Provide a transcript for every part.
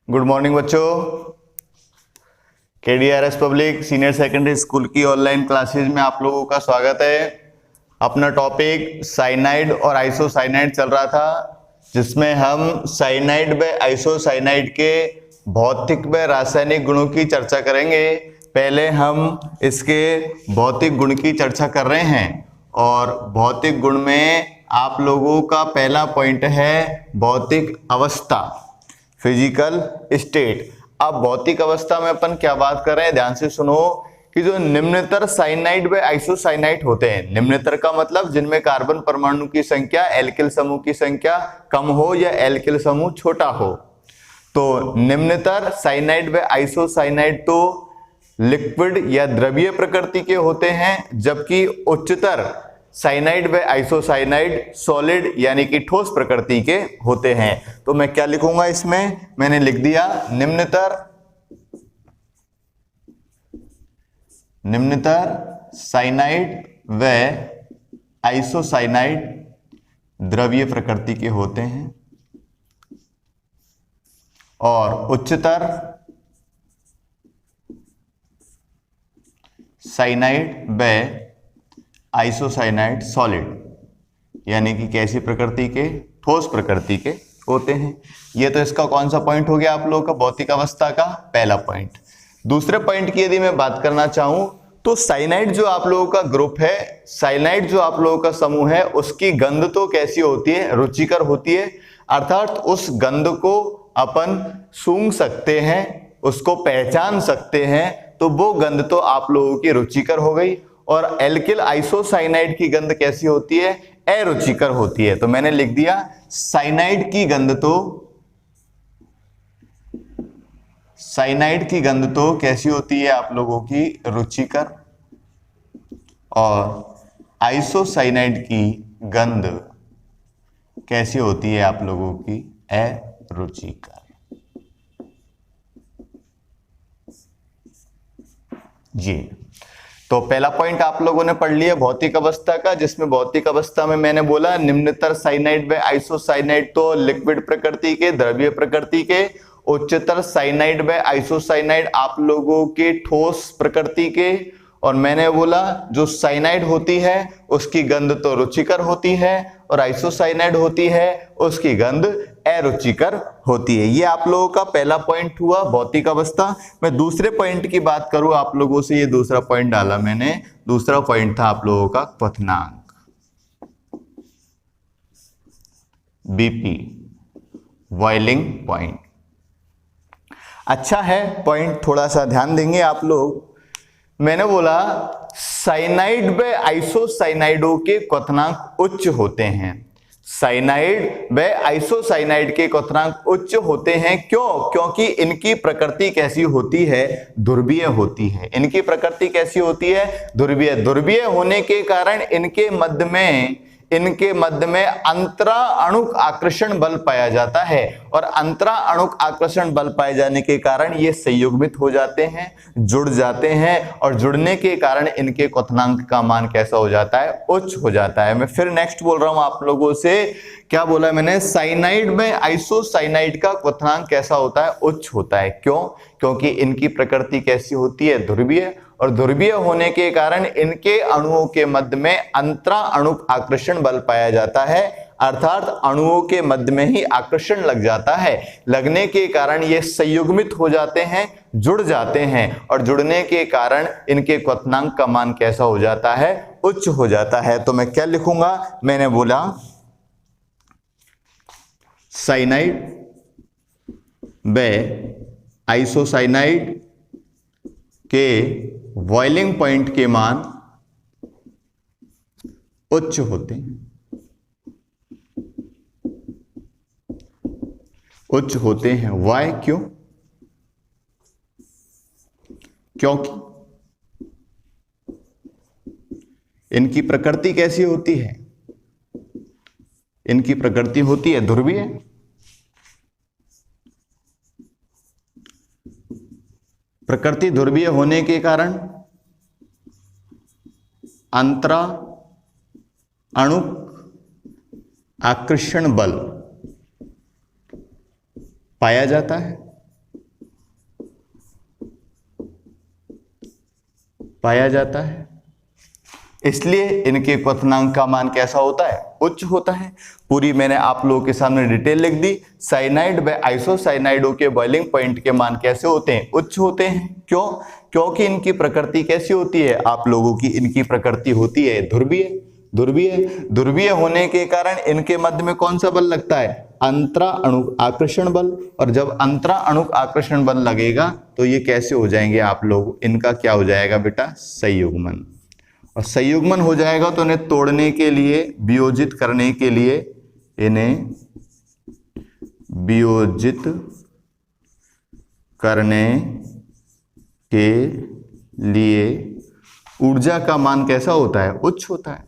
Good morning बच्चों। KDRS public senior secondary school की online classes में आप लोगों का स्वागत है। अपना टॉपिक साइनाइड और आइसोसाइनाइड चल रहा था, जिसमें हम साइनाइड व आइसोसाइनाइड के भौतिक व रासायनिक गुणों की चर्चा करेंगे। पहले हम इसके भौतिक गुण की चर्चा कर रहे हैं और भौतिक गुण में आप लोगों का पहला पॉइंट है भौतिक अवस्था, फिजिकल स्टेट। अब भौतिक अवस्था में अपन क्या बात कर रहे हैं, ध्यान से सुनो कि जो निम्नतर साइनाइड व आइसोसाइनाइड होते हैं, निम्नतर का मतलब जिनमें कार्बन परमाणु की संख्या एल्किल समूह की संख्या कम हो या एल्किल समूह छोटा हो, तो निम्नतर साइनाइड व आइसोसाइनाइड तो लिक्विड या द्रवीय प्रकृति के होते हैं, जबकि उच्चतर साइनाइड व आइसोसाइनाइड सॉलिड यानी कि ठोस प्रकृति के होते हैं। तो मैं क्या लिखूंगा इसमें, मैंने लिख दिया निम्नतर साइनाइड व आइसोसाइनाइड द्रवीय प्रकृति के होते हैं और उच्चतर साइनाइड व आइसोसाइनाइड सॉलिड यानी कि कैसी प्रकृति के, ठोस प्रकृति के होते हैं। ये तो इसका कौन सा पॉइंट हो गया आप लोगों का, भौतिक अवस्था का पहला पॉइंट। दूसरे पॉइंट की यदि मैं बात करना चाहूं तो साइनाइड जो आप लोगों का ग्रुप है, साइनाइड जो आप लोगों का समूह है, उसकी गंध तो कैसी होती है, रुचिकर होती है। अर्थात उस गंध को अपन सूंघ सकते हैं, उसको पहचान सकते हैं, तो वो गंध तो आप लोगों की रुचिकर हो गई। और एल्किल आइसोसाइनाइड की गंध कैसी होती है, अरुचिकर होती है। तो मैंने लिख दिया साइनाइड की गंध तो कैसी होती है आप लोगों की, रुचिकर, और आइसोसाइनाइड की गंध कैसी होती है आप लोगों की, अरुचिकर। जी, तो पहला पॉइंट आप लोगों ने पढ़ लिया भौतिक अवस्था का, जिसमें भौतिक अवस्था में मैंने बोला निम्नतर साइनाइड व आइसोसाइनाइड तो लिक्विड प्रकृति के, द्रवीय प्रकृति के, उच्चतर साइनाइड व आइसोसाइनाइड आप लोगों के ठोस प्रकृति के। और मैंने बोला जो साइनाइड होती है उसकी गंध तो रुचिकर होती है और आइसोसाइनाइड होती है उसकी गंध अरुचिकर होती है। ये आप लोगों का पहला पॉइंट हुआ भौतिक अवस्था। मैं दूसरे पॉइंट की बात करूं आप लोगों से, ये दूसरा पॉइंट डाला मैंने, दूसरा पॉइंट था आप लोगों का क्वथनांक, BP, बॉइलिंग पॉइंट। अच्छा है पॉइंट, थोड़ा सा ध्यान देंगे आप लोग। मैंने बोला साइनाइड व आइसोसाइनाइडों के क्वथनांक उच्च होते हैं, साइनाइड व आइसोसाइनाइड के क्वथनांक उच्च होते हैं। क्यों? क्योंकि इनकी प्रकृति कैसी होती है, ध्रुवीय होती है। इनकी प्रकृति कैसी होती है, ध्रुवीय। ध्रुवीय होने के कारण इनके मध्य में अंतरा अणुक आकर्षण बल पाया जाता है और अंतरा अणुक आकर्षण बल पाए जाने के कारण ये संयुग्मित हो जाते हैं, जुड़ जाते हैं, और जुड़ने के कारण इनके क्वथनांक का मान कैसा हो जाता है, उच्च हो जाता है। मैं फिर नेक्स्ट बोल रहा हूं आप लोगों से, क्या बोला मैंने, साइनाइड में आइसोसाइनाइड का क्वथनांक कैसा होता है, उच्च होता है। क्यों? क्योंकि इनकी प्रकृति कैसी होती है, ध्रुवीय, और ध्रुवीय होने के कारण इनके अणुओं के मध्य में अंतरा अणुक आकर्षण बल पाया जाता है। अर्थात अणुओं के मध्य में ही आकर्षण लग जाता है, लगने के कारण ये संयुग्मित हो जाते हैं, जुड़ जाते हैं, और जुड़ने के कारण इनके क्वथनांक का मान कैसा हो जाता है, उच्च हो जाता है। तो मैं क्या लिखूंगा, मैंने बोला साइनाइड व आइसोसाइनाइड के बॉइलिंग पॉइंट के मान उच्च होते हैं, उच्च होते हैं। वाई? क्यों? क्योंकि इनकी प्रकृति कैसी होती है, इनकी प्रकृति होती है ध्रुवीय। प्रकृति ध्रुवीय होने के कारण अंतरा अणुक आकर्षण बल पाया जाता है पाया जाता है, इसलिए इनके क्वथनांक का मान कैसा होता है? उच्च होता है। पूरी मैंने आप लोगों के सामने डिटेल लिख दी। साइनाइड व आइसोसाइनाइडों के बॉइलिंग पॉइंट के मान कैसे होते हैं? उच्च होते हैं। क्यों? क्योंकि इनकी प्रकृति कैसी होती है आप लोगों की? इनकी प्रकृति होती है ध्रुवीय। ध्रुवीय होने के कारण इनके मध्य में कौन सा बल लगता है? अंतरा अणु आकर्षण बल। और जब अंतरा अणु आकर्षण बल लगेगा तो ये कैसे हो जाएंगे आप लोग? इनका क्या हो जाएगा बेटा? संयुग्मन। और संयुग्मन हो जाएगा तो इन्हें तोड़ने के लिए, वियोजित करने के लिए, इन्हें वियोजित करने के लिए ऊर्जा का मान कैसा होता है? उच्च होता है।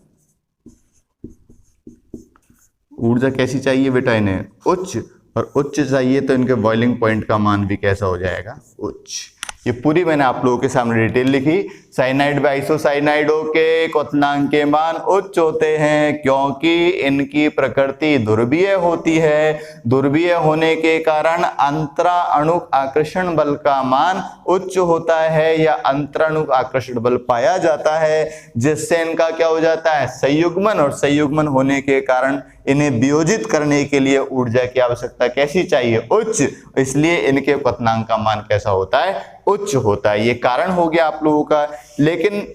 ऊर्जा कैसी चाहिए बेटा? इन्हें उच्च। और उच्च चाहिए तो इनके बॉइलिंग पॉइंट का मान भी कैसा हो जाएगा? उच्च। ये पूरी मैंने आप लोगों के सामने डिटेल लिखी। साइनाइड व आइसोसाइनाइडों के क्वथनांक के मान उच्च होते हैं क्योंकि इनकी प्रकृति ध्रुवीय होती है। ध्रुवीय होने के कारण अंतरा अणु आकर्षण बल का मान उच्च होता है या अंतराणु आकर्षण बल पाया जाता है, जिससे इनका क्या हो जाता है? संयुग्मन। और संयुग्मन होने के कारण इन्हें वियोजित करने के लिए ऊर्जा की आवश्यकता कैसी चाहिए? उच्च। इसलिए इनके क्वथनांक का मान कैसा होता है? उच्च होता है। ये कारण हो गया आप लोगों का। लेकिन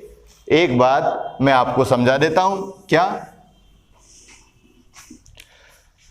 एक बात मैं आपको समझा देता हूं। क्या?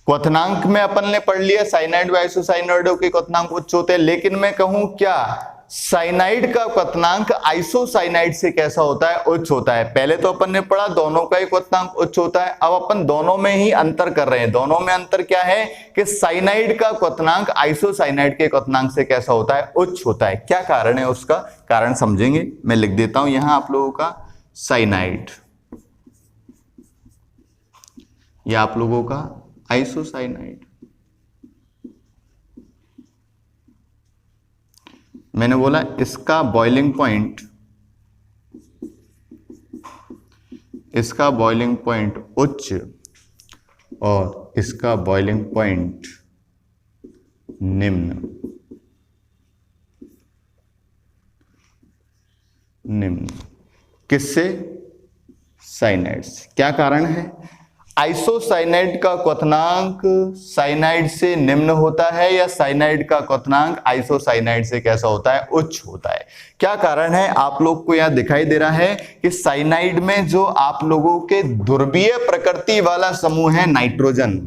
क्वथनांक में अपन ने पढ़ लिया साइनाइड व आइसोसाइनाइडों के क्वथनांक उच्च होते हैं, लेकिन मैं कहूं क्या साइनाइड का क्वथनांक आइसोसाइनाइड से कैसा होता है? उच्च होता है। पहले तो अपन ने पढ़ा दोनों का ही क्वथनांक उच्च होता है। अब अपन दोनों में ही अंतर कर रहे हैं। दोनों में अंतर क्या है कि साइनाइड का क्वथनांक आइसोसाइनाइड के क्वथनांक से कैसा होता है? उच्च होता है। क्या कारण है उसका? कारण समझेंगे। मैं लिख देता हूं यहां आप लोगों का साइनाइड, या आप लोगों का आइसोसाइनाइड। मैंने बोला इसका बॉइलिंग पॉइंट, इसका बॉइलिंग पॉइंट उच्च और इसका बॉइलिंग पॉइंट निम्न। किससे? साइनाइड से। क्या कारण है? आइसोसाइनाइड का क्वथनांक साइनाइड से निम्न होता है या साइनाइड का क्वथनांक आइसोसाइनाइड से कैसा होता है? उच्च होता है। क्या कारण है? आप लोग को यहां दिखाई दे रहा है कि साइनाइड में जो आप लोगों के ध्रुवीय प्रकृति वाला समूह है नाइट्रोजन,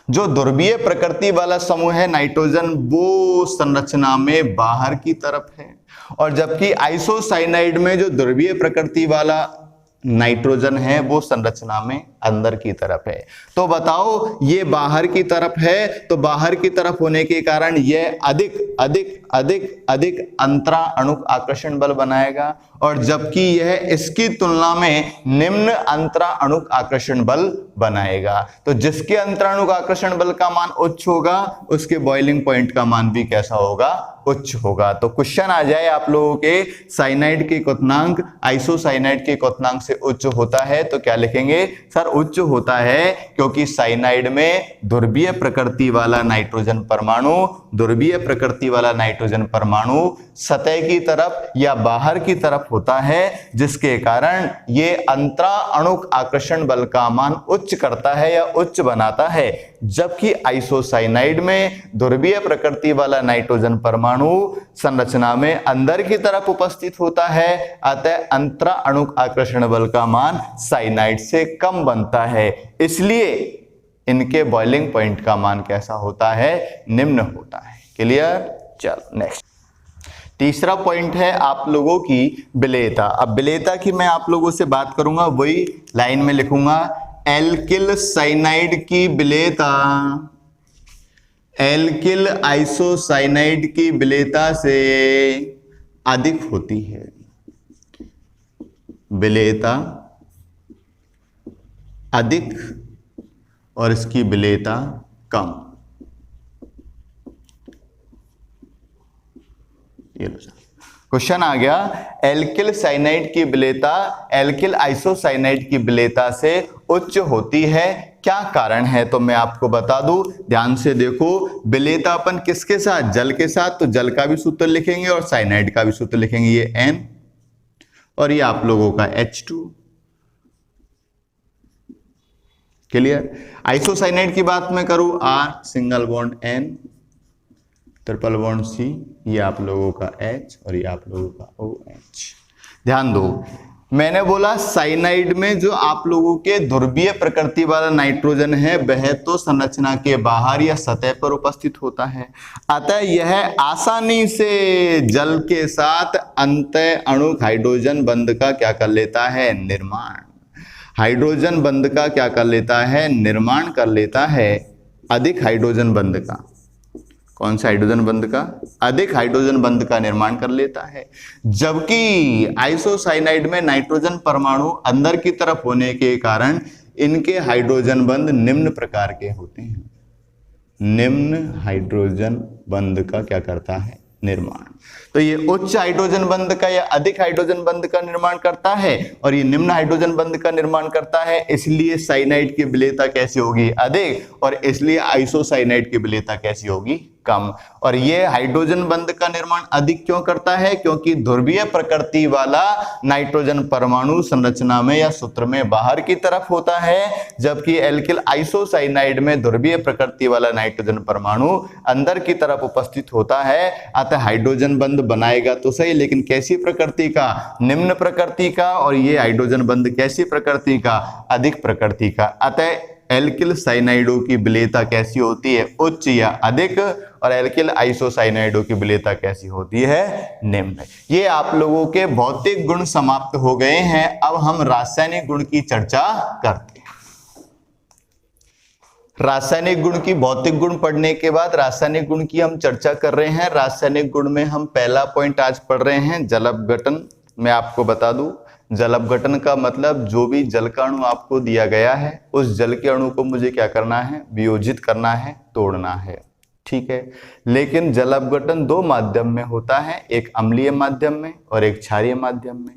जो ध्रुवीय प्रकृति वाला समूह है नाइट्रोजन, वो संरचना में बाहर की तरफ है। और जबकि आइसोसाइनाइड में जो ध्रुवीय प्रकृति वाला नाइट्रोजन है वो संरचना में अंदर की तरफ है। तो बताओ, ये बाहर की तरफ है, तो बाहर की तरफ होने के कारण यह अधिक अधिक अधिक अधिक अंतरा अणु आकर्षण बल बनाएगा, और जबकि यह इसकी तुलना में निम्न अंतरा अणु आकर्षण बल बनाएगा। तो जिसके अंतराणु आकर्षण बल का मान उच्च होगा उसके बॉइलिंग पॉइंट का मान भी कैसा होगा? उच्च होगा। तो क्वेश्चन आ जाए आप लोगों के, साइनाइड के क्वथनांक आइसोसाइनाइड के क्वथनांक से उच्च होता है, तो क्या लिखेंगे? सर उच्च होता है क्योंकि साइनाइड में ध्रुवीय प्रकृति वाला नाइट्रोजन परमाणु, ध्रुवीय प्रकृति वाला नाइट्रोजन परमाणु सतह की तरफ या बाहर की तरफ होता है, जिसके कारण ये अंतरा अणु आकर्षण बल का मान उच्च करता है या उच्च बनाता है। जबकि आइसोसाइनाइड में ध्रुवीय प्रकृति वाला नाइट्रोजन परमाणु संरचना में अंदर की तरफ उपस्थित होता है, अतः अंतरा अणु आकर्षण बल का मान साइनाइड से कम बनता है। इसलिए इनके बॉइलिंग पॉइंट का मान कैसा होता है? निम्न होता है। क्लियर? चलो नेक्स्ट। तीसरा पॉइंट है आप लोगों की विलेयता। अब विलेयता की मैं आप लोगों से बात करूंगा, वही लाइन में लिखूंगा। एल्किल साइनाइड की विलेयता एल्किल आइसोसाइनाइड की विलेयता से अधिक होती है। विलेयता अधिक और इसकी विलेयता कम। ये लो क्वेश्चन आ गया, एल्किल साइनाइड की विलेयता एल्किल आइसोसाइनाइड की विलेयता से उच्च होती है। क्या कारण है? तो मैं आपको बता दूं, ध्यान से देखो। विलेयता अपन किसके साथ? जल के साथ, तो जल का भी सूत्र लिखेंगे और साइनाइड का भी सूत्र लिखेंगे। ये N और ये आप लोगों का H2। क्लियर। आइसोसाइनाइड की बात मैं करूं, R single bond N triple bond C, ये आप लोगों का H और ये आप लोगों का OH। ध्यान दो, मैंने बोला साइनाइड में जो आप लोगों के ध्रुवीय प्रकृति वाला नाइट्रोजन है वह तो संरचना के बाहर या सतह पर उपस्थित होता है, अतः यह आसानी से जल के साथ अंतः अणु हाइड्रोजन बंध का क्या कर लेता है, निर्माण। हाइड्रोजन बंध का क्या कर लेता है, निर्माण कर लेता है, अधिक हाइड्रोजन बंध का। कौन सा हाइड्रोजन बंध का, अधिक हाइड्रोजन बंध का निर्माण कर लेता है। जबकि आइसोसाइनाइड में नाइट्रोजन परमाणु अंदर की तरफ होने के कारण इनके हाइड्रोजन बंध निम्न प्रकार के होते हैं। निम्न हाइड्रोजन बंध का क्या करता है, निर्माण। तो ये उच्च हाइड्रोजन बंध का या अधिक हाइड्रोजन बंध का निर्माण करता है और ये निम्न हाइड्रोजन बंध का निर्माण करता है, इसलिए साइनाइड की विलेयता कैसी होगी, अधिक, और इसलिए आइसोसाइनाइड की विलेयता कैसी होगी, कम। और ये हाइड्रोजन बंध का निर्माण अधिक क्यों करता है, क्योंकि ध्रुवीय प्रकृति वाला नाइट्रोजन परमाणु संरचना में या सूत्र में बाहर की तरफ होता है, जबकि एल्किल आइसोसाइनाइड में ध्रुवीय प्रकृति वाला नाइट्रोजन परमाणु अंदर की तरफ उपस्थित होता है। अतः हाइड्रोजन बंध बनाएगा तो सही, लेकिन कैसी प्रकृति का, निम्न प्रकृति का, और ये हाइड्रोजन बंध कैसी प्रकृति का, अधिक प्रकृति का। अतः एल्किल साइनाइडों की विलेयता कैसी होती है, उच्च या अधिक, और एल्किल आइसोसाइनाइडों की विलेयता कैसी होती है, निम्न। ये आप लोगों के भौतिक गुण समाप्त हो गए हैं। अब हम रासायनिक गुण की चर्चा करते हैं। रासायनिक गुण की, भौतिक गुण पढ़ने के बाद रासायनिक गुण की हम चर्चा कर रहे हैं। रासायनिक गुण में हम पहला पॉइंट आज पढ़ रहे हैं, जल अपघटन। मैं आपको बता दूं, जल अपघटन का मतलब जो भी जल का अणु आपको दिया गया है उस जल के अणु को मुझे क्या करना है, वियोजित करना है, तोड़ना है, ठीक है। लेकिन जल अपघटन दो माध्यम में होता है, एक अम्लीय माध्यम में और एक क्षारीय माध्यम में।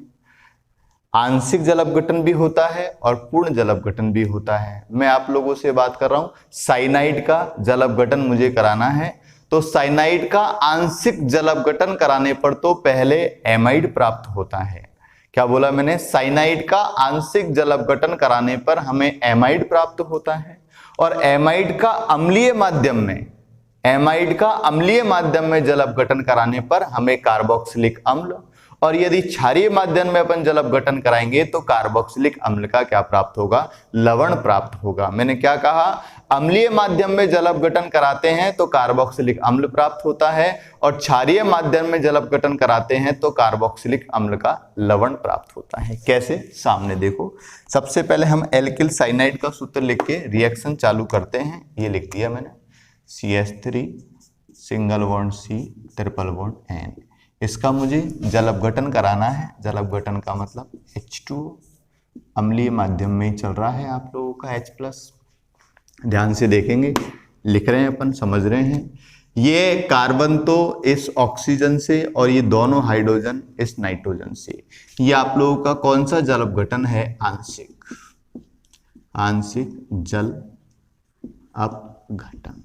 आंशिक जल अपघटन भी होता है और पूर्ण जल अपघटन भी होता है। मैं आप लोगों से बात कर रहा हूं, साइनाइड का जल अपघटन मुझे कराना है, तो साइनाइड का आंशिक जल अपघटन कराने पर तो पहले एमाइड प्राप्त होता है। क्या बोला मैंने, साइनाइड का आंशिक जल अपघटन कराने पर हमें एमाइड प्राप्त होता है, और एमाइड का अम्लीय माध्यम में, एमाइड का अम्लीय माध्यम में जल अपघटन कराने पर हमें कार्बोक्सिलिक अम्ल, और यदि क्षारीय माध्यम में अपन जल अपघटन कराएंगे तो कार्बोक्सिलिक अम्ल का क्या प्राप्त होगा, लवण प्राप्त होगा। मैंने क्या कहा, अम्लीय माध्यम में जल अपघटन कराते हैं तो कार्बोक्सिलिक अम्ल प्राप्त होता है, और क्षारीय माध्यम में जल अपघटन कराते हैं तो कार्बोक्सिलिक अम्ल का लवण प्राप्त होता है। कैसे, सामने देखो। सबसे पहले हम एल्किल साइनाइड का सूत्र लिख के रिएक्शन चालू करते हैं। ये लिख दिया मैंने, CH3 single bond C triple bond N। इसका मुझे जल अपघटन कराना है। जल अपघटन का मतलब H2 अम्लीय माध्यम में ही चल रहा है आप लोगों का H+। ध्यान से देखेंगे, लिख रहे हैं अपन, समझ रहे हैं। ये कार्बन तो इस ऑक्सीजन से और ये दोनों हाइड्रोजन इस नाइट्रोजन से। ये आप लोगों का कौन सा जल अपघटन है, आंशिक, आंशिक जल अपघटन।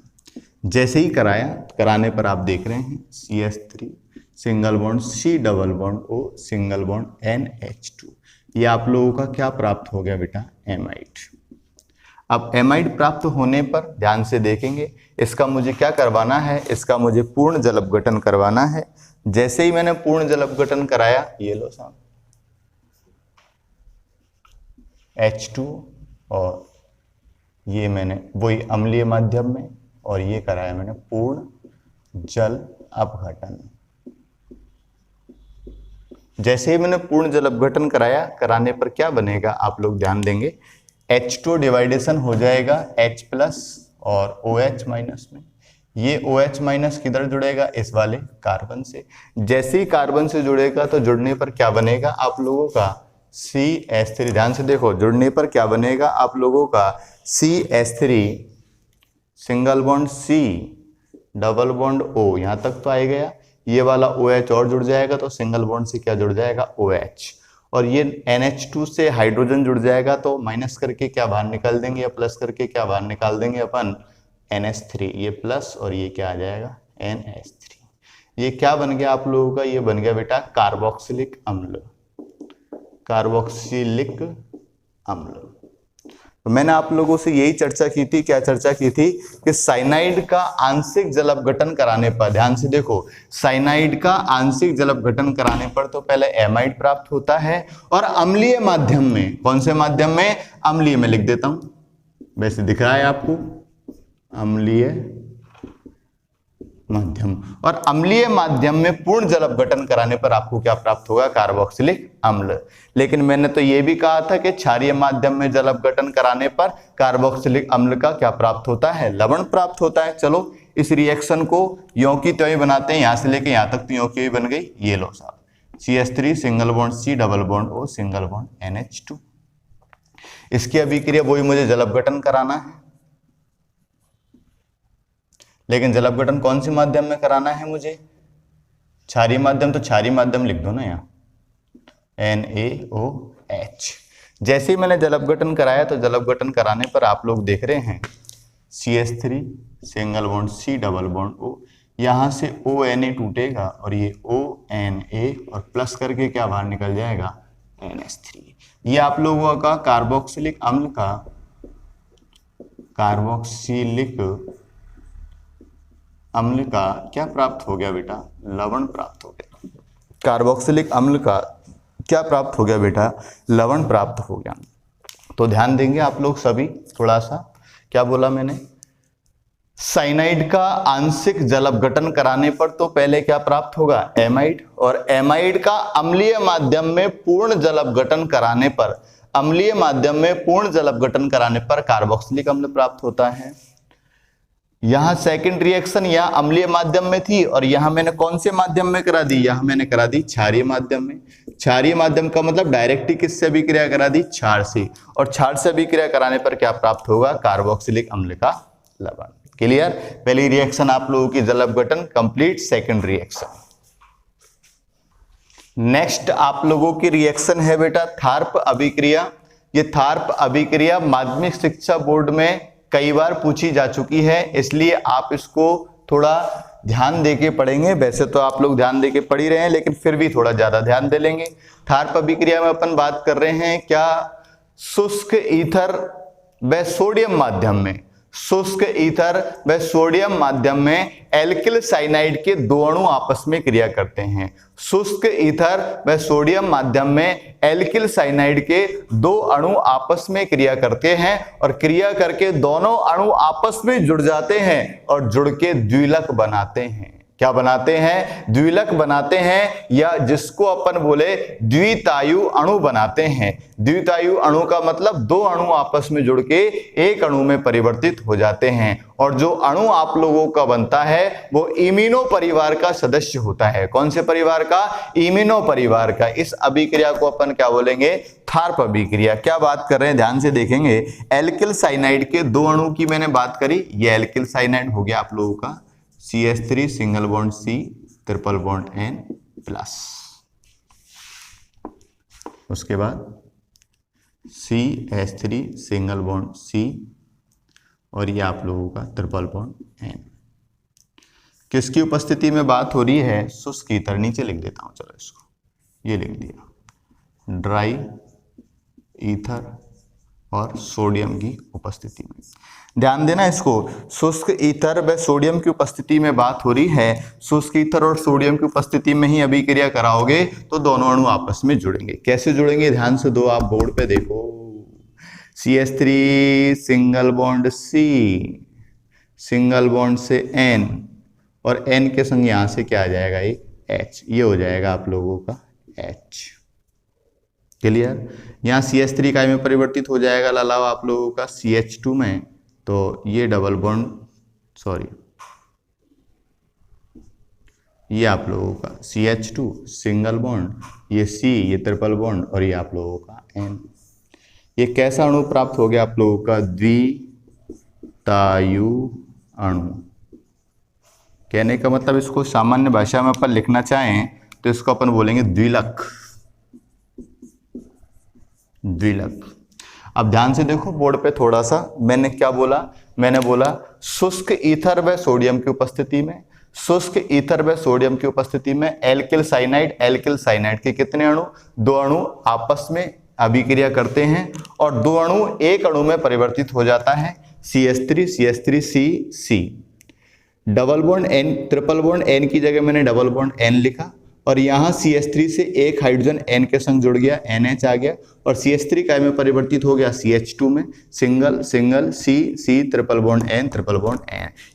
जैसे ही कराने पर आप देख रहे हैं CH3 single bond C double bond O single bond NH2। ये आप लोगों का क्या प्राप्त हो गया बेटा, एमाइड। अब एमाइड प्राप्त होने पर ध्यान से देखेंगे, इसका मुझे क्या करवाना है, इसका मुझे पूर्ण जल अपघटन करवाना है। जैसे ही मैंने पूर्ण जल अपघटन कराया, ये लो साहब H2, और ये मैंने वही अम्लीय माध्यम में, और ये कराया मैंने पूर्ण जल अपघटन। जैसे ही मैंने पूर्ण जल अपघटन कराने पर क्या बनेगा, आप लोग ध्यान देंगे, H2 डिवाइडेशन हो जाएगा H+ और OH- में। ये OH- किधर जुड़ेगा, इस वाले कार्बन से। जैसे ही कार्बन से जुड़ेगा तो जुड़ने पर क्या बनेगा आप लोगों का, CH3। ध्यान से देखो, जुड़ने पर क्या बनेगा आप लोगों का, CH3 single bond C double bond O, यहां तक तो आ गया। ये वाला OH और जुड़ जाएगा तो सिंगल बॉन्ड से क्या जुड़ जाएगा, OH, और ये NH2 से हाइड्रोजन जुड़ जाएगा तो माइनस करके क्या बाहर निकाल देंगे, या प्लस करके क्या बाहर निकाल देंगे अपन, NH3। ये प्लस और ये क्या आ जाएगा, NH3। ये क्या बन गया आप लोगों का, ये बन गया बेटा कार्बोक्सिलिक अम्ल। कार्बोक्सिलिक अम्ल। तो मैंने आप लोगों से यही चर्चा की थी, क्या चर्चा की थी कि साइनाइड का आंशिक जल अपघटन कराने पर, ध्यान से देखो, साइनाइड का आंशिक जल अपघटन कराने पर तो पहले एमाइड प्राप्त होता है और अम्लीय माध्यम में, कौन से माध्यम में, अम्लीय में लिख देता हूं, वैसे दिख रहा है आपको, अम्लीय माध्यम, और अम्लीय माध्यम में पूर्ण जल अपघटन कराने पर आपको क्या प्राप्त होगा, कार्बोक्सिलिक अम्ल। लेकिन मैंने तो यह भी कहा था कि क्षारीय माध्यम में जल अपघटन कराने पर कार्बोक्सिलिक अम्ल का क्या प्राप्त होता है, लवण प्राप्त होता है। चलो इस रिएक्शन को यों की त्यों ही बनाते हैं, यहां से लेके यहां तक तो यों की बन गई। ये लो साहब, CH3 single bond C double bond O single bond NH2। इसकी अभिक्रिया वही मुझे जल अपघटन कराना है, लेकिन जल अपघटन कौन से माध्यम में कराना है मुझे, क्षारीय माध्यम, तो क्षारीय माध्यम लिख दो ना यहाँ, NaOH। जैसे ही मैंने जल अपघटन कराया तो जल अपघटन कराने पर आप लोग देख रहे हैं CH3 single bond C double bond O, यहां से ONA टूटेगा और ये ONA और प्लस करके क्या बाहर निकल जाएगा, NH3। ये आप लोगों का कार्बोक्सिलिक अम्ल का, कार्बोक्सिलिक अम्ल का क्या प्राप्त हो गया बेटा, लवण प्राप्त हो गया। कार्बोक्सिलिक अम्ल का क्या प्राप्त हो गया बेटा, लवण प्राप्त हो गया। तो ध्यान देंगे आप लोग सभी थोड़ा सा, क्या बोला मैंने, साइनाइड का आंशिक जल अपघटन कराने पर तो पहले क्या प्राप्त होगा, एमाइड, और एमाइड का अम्लीय माध्यम में पूर्ण जल अपघटन कराने पर, अम्लीय माध्यम में पूर्ण जल अपघटन कराने पर कार्बोक्सिलिक अम्ल प्राप्त होता है। यहां सेकंड रिएक्शन यहां अम्लीय माध्यम में थी और यहां मैंने कौन से माध्यम में करा दी, यहां मैंने करा दी क्षारीय माध्यम में। क्षारीय माध्यम का मतलब डायरेक्ट ही किससे अभिक्रिया करा दी, क्षार से, और क्षार से अभिक्रिया कराने पर क्या प्राप्त होगा, कार्बोक्सिलिक अम्ल का लवण। क्लियर, पहली रिएक्शन आप लोगों की जल अपघटन कंप्लीट। सेकंड रिएक्शन, नेक्स्ट आप लोगों की रिएक्शन है बेटा थार्प अभिक्रिया। ये थार्प अभिक्रिया माध्यमिक शिक्षा बोर्ड में कई बार पूछी जा चुकी है, इसलिए आप इसको थोड़ा ध्यान देके पढ़ेंगे। वैसे तो आप लोग ध्यान देके पढ़ ही रहे हैं, लेकिन फिर भी थोड़ा ज्यादा ध्यान दे लेंगे। थार्प अभिक्रिया में अपन बात कर रहे हैं क्या, शुष्क ईथर व सोडियम माध्यम में, शुष्क ईथर व सोडियम माध्यम में एल्किल साइनाइड के दो अणु आपस में क्रिया करते हैं। शुष्क ईथर व सोडियम माध्यम में एल्किल साइनाइड के दो अणु आपस में क्रिया करते हैं और क्रिया करके दोनों अणु आपस में जुड़ जाते हैं और जुड़ के द्विलक बनाते हैं। क्या बनाते हैं, द्विलक बनाते हैं, या जिसको अपन बोले द्वितायु अणु बनाते हैं। द्वितायु अणु का मतलब दो अणु आपस में जुड़ के एक अणु में परिवर्तित हो जाते हैं, और जो अणु आप लोगों का बनता है वो इमिनो परिवार का सदस्य होता है। कौन से परिवार का, इमिनो परिवार का। इस अभिक्रिया को अपन क्या बोलेंगे, थार्प अभिक्रिया। क्या बात कर रहे हैं, ध्यान से देखेंगे। एल्किल साइनाइड के दो अणु की मैंने बात करी, ये एल्किल साइनाइड हो गया आप लोगों का CH3 single bond C triple bond N plus, उसके बाद CH3 सिंगल बॉन्ड C और ये आप लोगों का ट्रिपल बॉन्ड N। किसकी उपस्थिति में बात हो रही है, शुष्क ईथर। नीचे लिख देता हूं, चलो इसको, ये लिख दिया, ड्राई ईथर और सोडियम की उपस्थिति में। ध्यान देना इसको, शुष्क ईथर व सोडियम की उपस्थिति में बात हो रही है। शुष्क ईथर और सोडियम की उपस्थिति में ही अभिक्रिया कराओगे तो दोनों अणु आपस में जुड़ेंगे। कैसे जुड़ेंगे, ध्यान से दो, आप बोर्ड पे देखो, CH3 single bond C single bond से N और N के संग यहां से क्या आ जाएगा, एक H, ये हो जाएगा आप लोगों का H। क्लियर, यहाँ CH3 इकाई में परिवर्तित हो जाएगा अलावा आप लोगों का CH2 में, तो ये डबल बॉन्ड, सॉरी, ये आप लोगों का CH2 सिंगल बॉन्ड, ये C, ये ट्रिपल बॉन्ड और ये आप लोगों का N। ये कैसा अणु प्राप्त हो गया आप लोगों का, द्वितायु अणु। कहने का मतलब इसको सामान्य भाषा में अपन लिखना चाहें तो इसको अपन बोलेंगे द्विलक। द्विलक। अब ध्यान से देखो बोर्ड पे थोड़ा सा, मैंने क्या बोला, मैंने बोला शुष्क ईथर व सोडियम की उपस्थिति में, शुष्क ईथर व सोडियम की उपस्थिति में एल्किल साइनाइड के कितने अणु, 2 अणु आपस में अभिक्रिया करते हैं और 2 अणु एक अणु में परिवर्तित हो जाता है, CH3 double bond N, triple bond N की जगह मैंने डबल बॉन्ड N लिखा और यहाँ CH3 से एक हाइड्रोजन N के संग जुड़ गया, NH आ गया और CH3 काय में परिवर्तित हो गया, CH2 में, single C triple bond N।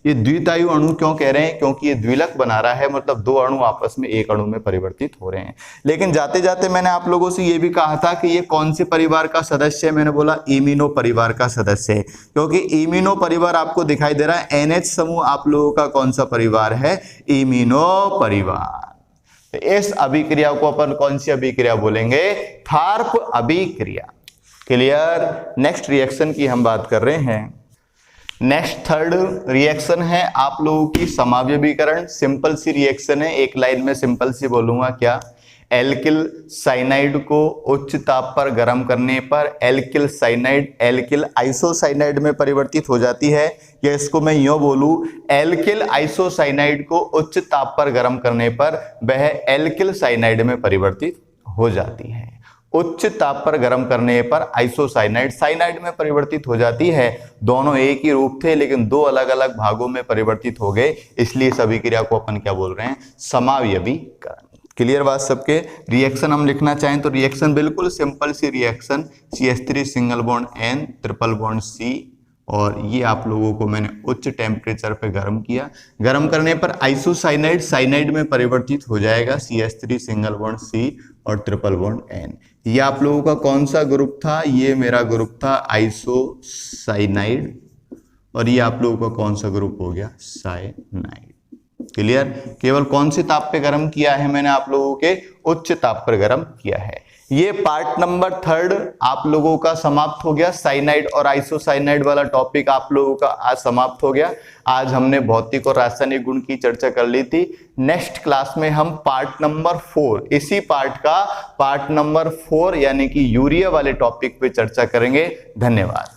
ये द्वितायु अणु क्यों कह रहे हैं, क्योंकि ये द्विलक बना रहा है, मतलब 2 अणु आपस में एक अणु में परिवर्तित हो रहे हैं। लेकिन जाते जाते मैंने आप लोगों से ये भी कहा था कि ये कौन से परिवार का सदस्य है, मैंने बोला इमिनो परिवार का सदस्य है, क्योंकि इमिनो परिवार आपको दिखाई दे रहा है। NH समूह आप लोगों का कौन सा परिवार है, इमिनो परिवार। तो इस अभिक्रिया को अपन कौन सी अभिक्रिया बोलेंगे, थार्प अभिक्रिया। क्लियर। नेक्स्ट रिएक्शन की हम बात कर रहे हैं। नेक्स्ट थर्ड रिएक्शन है आप लोगों की समावयवीकरण। सिंपल सी रिएक्शन है, एक लाइन में सिंपल सी बोलूंगा, क्या, एल्किल साइनाइड को उच्च ताप पर गर्म करने पर एल्किल साइनाइड एल्किल आइसोसाइनाइड में परिवर्तित हो जाती है, या इसको मैं यूं बोलूं, एल्किल आइसोसाइनाइड को उच्च ताप पर गर्म करने पर वह एल्किल साइनाइड में परिवर्तित हो जाती है। उच्च ताप पर गर्म करने पर आइसोसाइनाइड साइनाइड में परिवर्तित हो जाती है। दोनों एक ही रूप थे लेकिन 2 अलग अलग भागों में परिवर्तित हो गए, इसलिए इस अभिक्रिया को अपन क्या बोल रहे हैं, समावयवीकरण। क्लियर बात सबके। रिएक्शन हम लिखना चाहें तो रिएक्शन बिल्कुल सिंपल सी reaction, CH3 single bond N triple bond C, और ये आप लोगों को मैंने उच्च टेम्परेचर पे गर्म किया। गर्म करने पर आइसोसाइनाइड साइनाइड में परिवर्तित हो जाएगा, CH3 सिंगल बॉन्ड C और ट्रिपल बॉन्ड N। ये आप लोगों का कौन सा ग्रुप था, ये मेरा ग्रुप था आइसोसाइनाइड, और ये आप लोगों का कौन सा ग्रुप हो गया, साइनाइड। क्लियर। केवल कौन से ताप पे गर्म किया है मैंने, आप लोगों के उच्च ताप पर गर्म किया है। ये पार्ट नंबर 3 आप लोगों का समाप्त हो गया। साइनाइड और आइसोसाइनाइड वाला टॉपिक आप लोगों का आज समाप्त हो गया। आज हमने भौतिक और रासायनिक गुण की चर्चा कर ली थी। नेक्स्ट क्लास में हम पार्ट नंबर 4, इसी पार्ट का पार्ट नंबर 4 यानी कि यूरिया वाले टॉपिक पे चर्चा करेंगे। धन्यवाद।